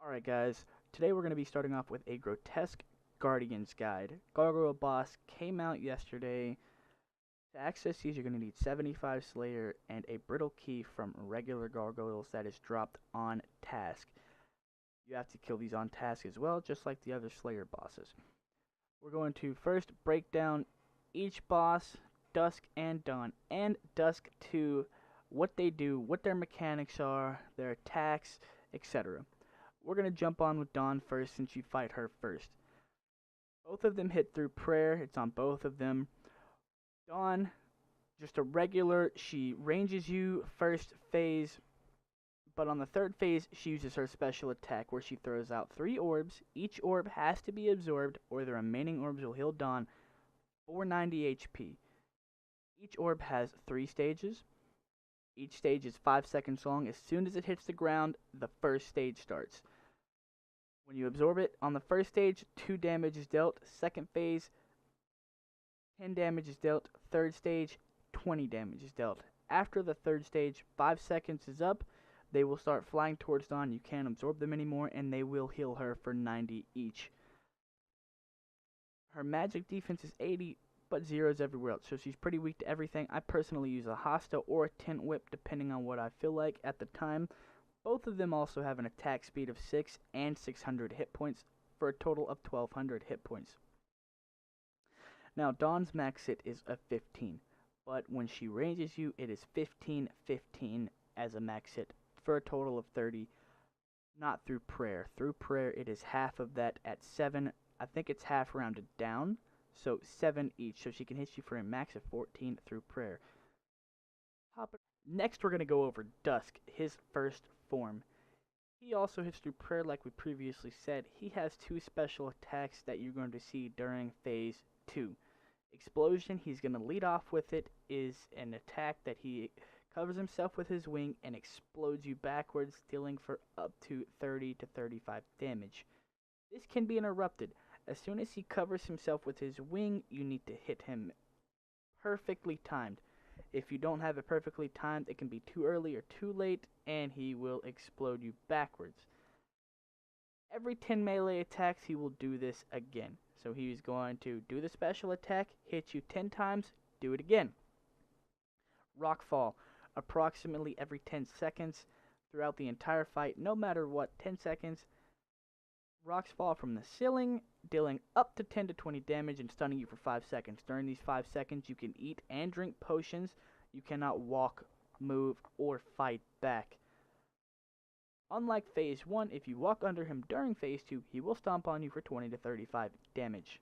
Alright guys, today we're going to be starting off with a Grotesque Guardian's Guide. Gargoyle Boss came out yesterday. To access these you're going to need 75 Slayer and a Brittle Key from regular Gargoyles that is dropped on task. You have to kill these on task as well, just like the other Slayer bosses. We're going to first break down each boss, Dusk and Dawn, and Dusk 2, what they do, what their mechanics are, their attacks, etc. We're going to jump on with Dawn first since you fight her first. Both of them hit through prayer. It's on both of them. Dawn, just a regular, she ranges you first phase, but on the third phase, she uses her special attack where she throws out 3 orbs. Each orb has to be absorbed or the remaining orbs will heal Dawn 490 HP. Each orb has 3 stages. Each stage is 5 seconds long. As soon as it hits the ground, the first stage starts. When you absorb it, on the first stage, 2 damage is dealt. Second phase, 10 damage is dealt. Third stage, 20 damage is dealt. After the third stage, 5 seconds is up. They will start flying towards Dawn. You can't absorb them anymore, and they will heal her for 90 each. Her magic defense is 80, but zeros everywhere else, so she's pretty weak to everything. I personally use a Hosta or a Tent Whip, depending on what I feel like at the time. Both of them also have an attack speed of 6 and 600 hit points, for a total of 1200 hit points. Now, Dawn's max hit is a 15, but when she ranges you, it is 15-15 as a max hit, for a total of 30, not through prayer. Through prayer, it is half of that at 7. I think it's half rounded down, so 7 each, so she can hit you for a max of 14 through prayer. Next, we're going to go over Dusk, his first form. He also hits through prayer like we previously said. He has 2 special attacks that you're going to see during phase 2. Explosion, he's going to lead off with it, is an attack that he covers himself with his wing and explodes you backwards, dealing for up to 30 to 35 damage. This can be interrupted. As soon as he covers himself with his wing, you need to hit him perfectly timed. If you don't have it perfectly timed, it can be too early or too late, and he will explode you backwards. Every 10 melee attacks, he will do this again. So he's going to do the special attack, hit you 10 times, do it again. Rockfall, approximately every 10 seconds throughout the entire fight, no matter what, 10 seconds. Rocks fall from the ceiling, dealing up to 10 to 20 damage and stunning you for 5 seconds. During these 5 seconds, you can eat and drink potions. You cannot walk, move, or fight back. Unlike phase 1, if you walk under him during phase 2, he will stomp on you for 20 to 35 damage.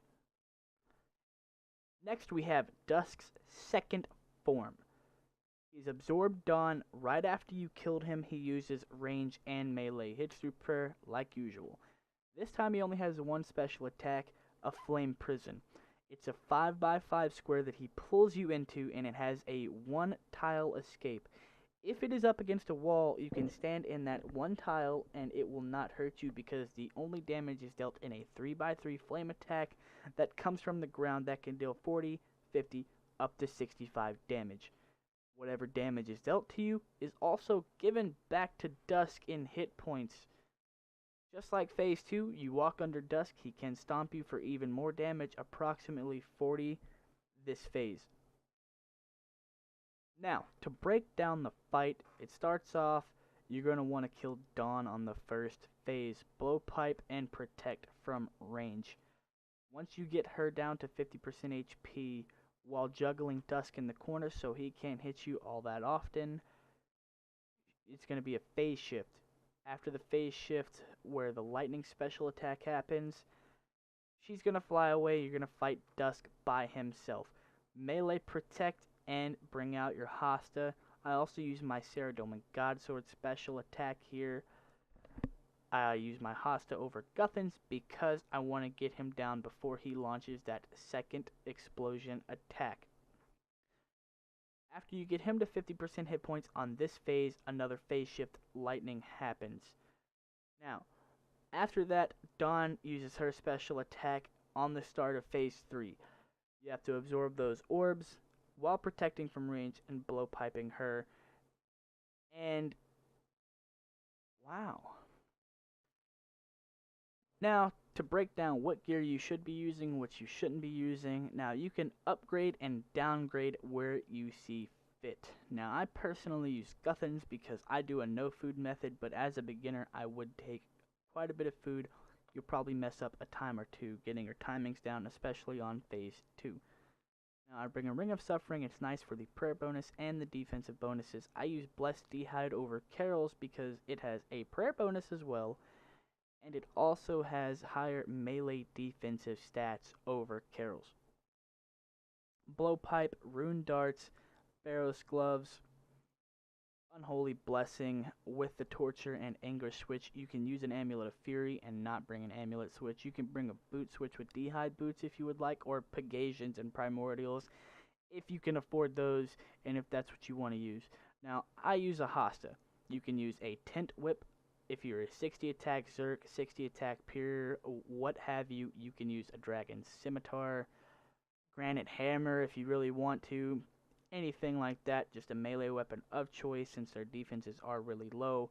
Next, we have Dusk's second form. He's absorbed Dawn. Right after you killed him, he uses range and melee. Hits through prayer like usual. This time he only has 1 special attack, a Flame Prison. It's a 5x5 square that he pulls you into, and it has a 1 tile escape. If it is up against a wall, you can stand in that 1 tile and it will not hurt you because the only damage is dealt in a 3x3 flame attack that comes from the ground that can deal 40, 50, up to 65 damage. Whatever damage is dealt to you is also given back to Dusk in hit points. Just like phase 2, you walk under Dusk, he can stomp you for even more damage, approximately 40 this phase. Now, to break down the fight, it starts off, you're going to want to kill Dawn on the first phase, blowpipe and protect from range. Once you get her down to 50% HP while juggling Dusk in the corner so he can't hit you all that often, it's going to be a phase shift. After the phase shift where the lightning special attack happens, she's going to fly away. You're going to fight Dusk by himself. Melee protect and bring out your Hosta. I also use my Ceradome and Godsword special attack here. I use my Hosta over Guthans because I want to get him down before he launches that second explosion attack. After you get him to 50% hit points on this phase, another phase shift lightning happens. Now, after that, Dawn uses her special attack on the start of phase 3. You have to absorb those orbs while protecting from range and blowpiping her. And wow. Now, to break down what gear you should be using, what you shouldn't be using, now you can upgrade and downgrade where you see fit. Now, I personally use Guthans because I do a no food method, but as a beginner, I would take quite a bit of food. You'll probably mess up a time or two getting your timings down, especially on phase 2. Now, I bring a Ring of Suffering. It's nice for the prayer bonus and the defensive bonuses. I use Blessed D'hide over Carol's because it has a prayer bonus as well, and it also has higher melee defensive stats over Carol's. Blowpipe, Rune Darts, Pharaoh's Gloves, Unholy Blessing with the Torture and Anguish switch. You can use an Amulet of Fury and not bring an Amulet switch. You can bring a boot switch with D'hide boots if you would like, or Pegasians and Primordials if you can afford those and if that's what you want to use. Now, I use a Hasta. You can use a Tent Whip if you're a 60 attack Zerk, 60 attack Pure, what have you. You can use a Dragon Scimitar, Granite Hammer if you really want to. Anything like that, just a melee weapon of choice since their defenses are really low.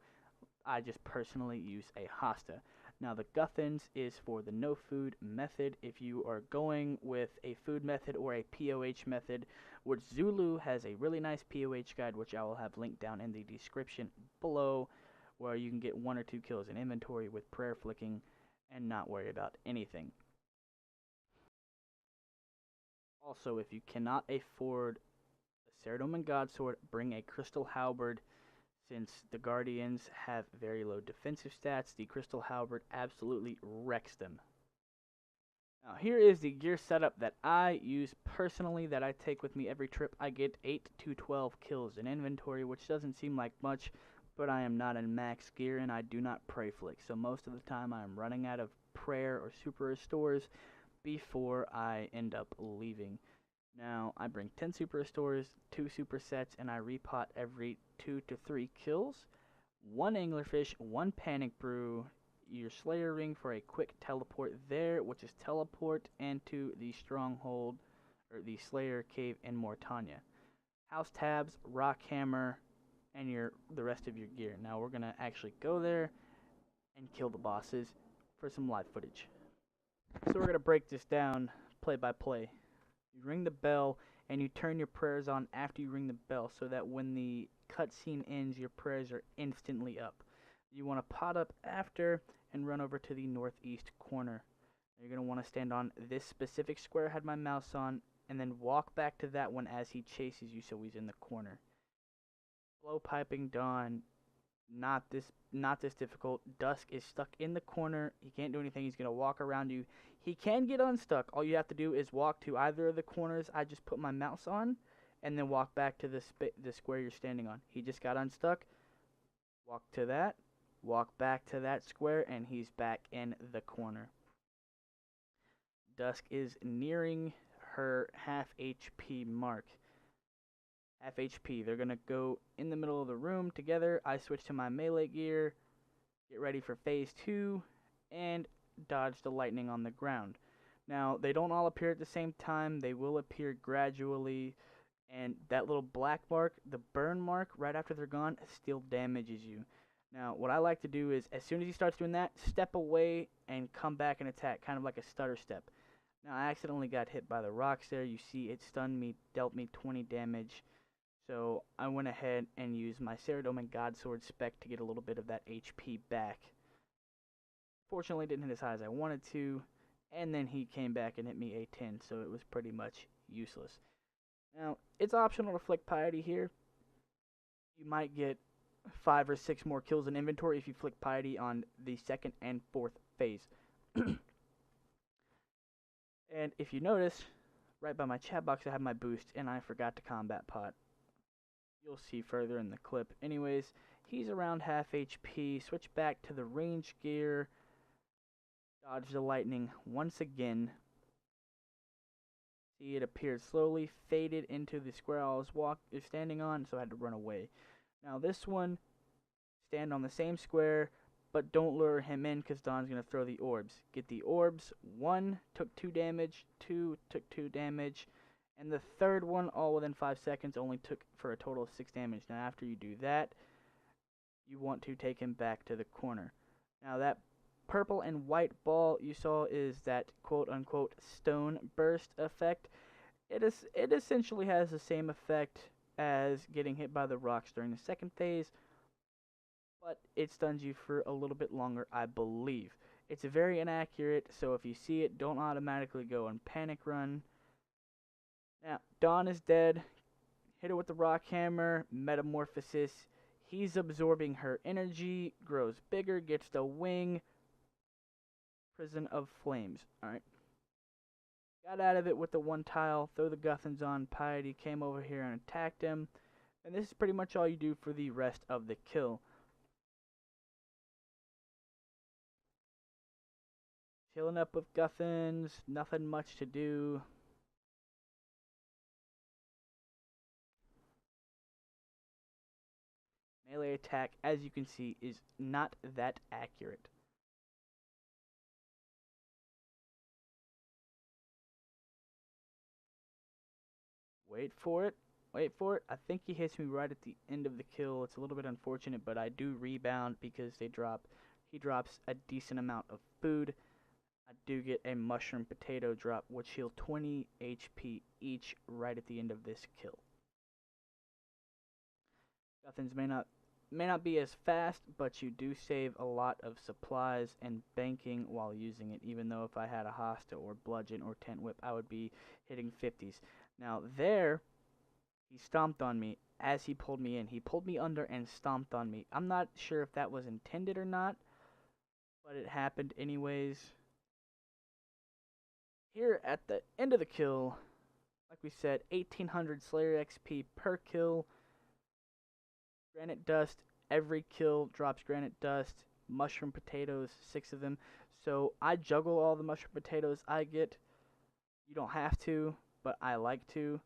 I just personally use a Hasta. Now the Guthans is for the no food method. If you are going with a food method or a POH method, which Zulu has a really nice POH guide, which I will have linked down in the description below, where you can get 1 or 2 kills in inventory with prayer flicking and not worry about anything. Also, if you cannot afford a Saradomin Godsword, bring a Crystal Halberd. Since the Guardians have very low defensive stats, the Crystal Halberd absolutely wrecks them. Now here is the gear setup that I use personally, that I take with me every trip. I get 8 to 12 kills in inventory, which doesn't seem like much, but I am not in max gear and I do not pray flick. So most of the time I am running out of prayer or super restores before I end up leaving. Now, I bring 10 super restores, 2 super sets, and I repot every 2 to 3 kills. 1 anglerfish, 1 panic brew, your slayer ring for a quick teleport there, which is teleport into the stronghold, or the slayer cave in Mortania. House tabs, rock hammer, and the rest of your gear. Now, we're going to actually go there and kill the bosses for some live footage. So we're going to break this down play by play. You ring the bell, and you turn your prayers on after you ring the bell, so that when the cutscene ends, your prayers are instantly up. You want to pot up after and run over to the northeast corner. You're going to want to stand on this specific square I had my mouse on, and then walk back to that one as he chases you, so he's in the corner. Blowpiping Dawn, not this difficult. Dusk is stuck in the corner. He can't do anything. He's going to walk around you. He can get unstuck. All you have to do is walk to either of the corners I just put my mouse on, and then walk back to the square you're standing on. He just got unstuck. Walk to that. Walk back to that square, and he's back in the corner. Dusk is nearing her half HP mark. Half HP. They're going to go in the middle of the room together. I switch to my melee gear. Get ready for phase 2. And dodge the lightning on the ground. Now, they don't all appear at the same time. They will appear gradually. And that little black mark, the burn mark, right after they're gone, still damages you. Now, what I like to do is, as soon as he starts doing that, step away and come back and attack, kind of like a stutter step. Now, I accidentally got hit by the rocks there. You see, it stunned me, dealt me 20 damage. So, I went ahead and used my Saradomin Godsword spec to get a little bit of that HP back. Fortunately, didn't hit as high as I wanted to, and then he came back and hit me a 10, so it was pretty much useless. Now, it's optional to flick Piety here. You might get 5 or 6 more kills in inventory if you flick Piety on the 2nd and 4th phase. And if you notice, right by my chat box I have my boost, and I forgot to combat pot. You'll see further in the clip. Anyways, he's around half HP. Switch back to the range gear. Dodge the lightning once again. See, it appeared slowly, faded into the square I was standing on, so I had to run away. Now this one, stand on the same square, but don't lure him in because Dawn's going to throw the orbs. Get the orbs. 1 took 2 damage, 2 took 2 damage, and the third one, all within 5 seconds, only took for a total of 6 damage. Now after you do that, you want to take him back to the corner. Now that purple and white ball you saw is that quote-unquote stone burst effect. It essentially has the same effect as getting hit by the rocks during the second phase, but it stuns you for a little bit longer, I believe. It's very inaccurate, so if you see it, don't automatically go and panic run. Now, Dawn is dead. Hit her with the rock hammer, metamorphosis. He's absorbing her energy, grows bigger, gets the wing. Prison of Flames. Alright. Got out of it with the one tile, throw the Guthans on. Piety came over here and attacked him. And this is pretty much all you do for the rest of the kill. Chilling up with Guthans, nothing much to do. Melee attack, as you can see, is not that accurate. Wait for it. Wait for it. I think he hits me right at the end of the kill. It's a little bit unfortunate, but I do rebound because he drops a decent amount of food. I do get a mushroom potato drop, which heal 20 HP each right at the end of this kill. Guthans may not be as fast, but you do save a lot of supplies and banking while using it, even though if I had a Hosta or Bludgeon or Tent Whip, I would be hitting 50s. Now there, he stomped on me as he pulled me in. He pulled me under and stomped on me. I'm not sure if that was intended or not, but it happened anyways. Here at the end of the kill, like we said, 1800 Slayer XP per kill. Granite Dust, every kill drops Granite Dust. Mushroom Potatoes, 6 of them. So I juggle all the Mushroom Potatoes I get. You don't have to, but I like to.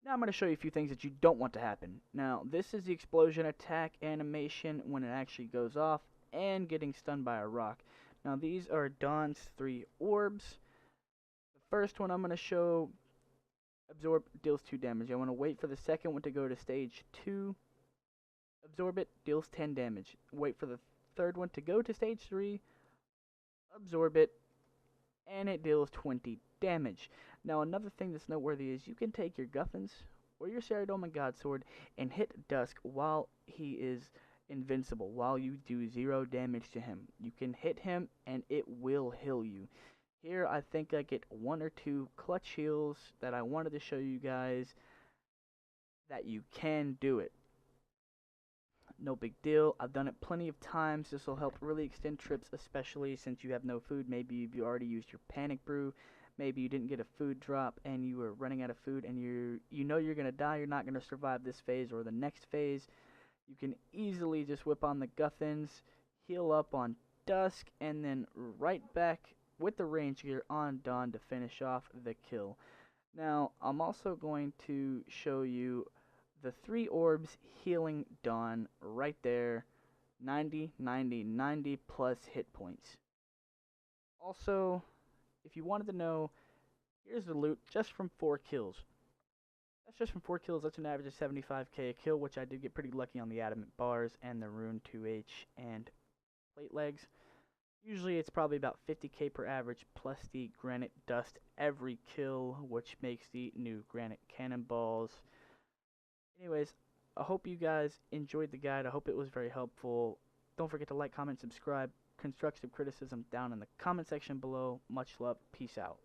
Now I'm going to show you a few things that you don't want to happen. Now, this is the explosion attack animation when it actually goes off and getting stunned by a rock. Now, these are Dawn's 3 orbs. The first one I'm going to show, absorb, deals 2 damage. I want to wait for the second one to go to stage 2. Absorb it, deals 10 damage. Wait for the third one to go to stage 3. Absorb it, and it deals 20 damage. Now, another thing that's noteworthy is you can take your Guthans or your Ceridoma Godsword and hit Dusk while he is invincible, while you do 0 damage to him. You can hit him and it will heal you. Here, I think I get 1 or 2 clutch heals that I wanted to show you guys that you can do it. No big deal. I've done it plenty of times. This will help really extend trips, especially since you have no food. Maybe you already used your panic brew. Maybe you didn't get a food drop and you were running out of food and you know you're going to die. You're not going to survive this phase or the next phase. You can easily just whip on the Guthans, heal up on Dusk, and then right back with the range gear on Dawn to finish off the kill. Now, I'm also going to show you the 3 orbs healing Dawn right there. 90, 90, 90 plus hit points. Also, if you wanted to know, here's the loot just from 4 kills. That's just from 4 kills. That's an average of 75k a kill, which I did get pretty lucky on the adamant bars and the rune 2H and plate legs. Usually it's probably about 50k per average plus the granite dust every kill, which makes the new granite cannonballs. Anyways, I hope you guys enjoyed the guide. I hope it was very helpful. Don't forget to like, comment, subscribe. Constructive criticism down in the comment section below. Much love. Peace out.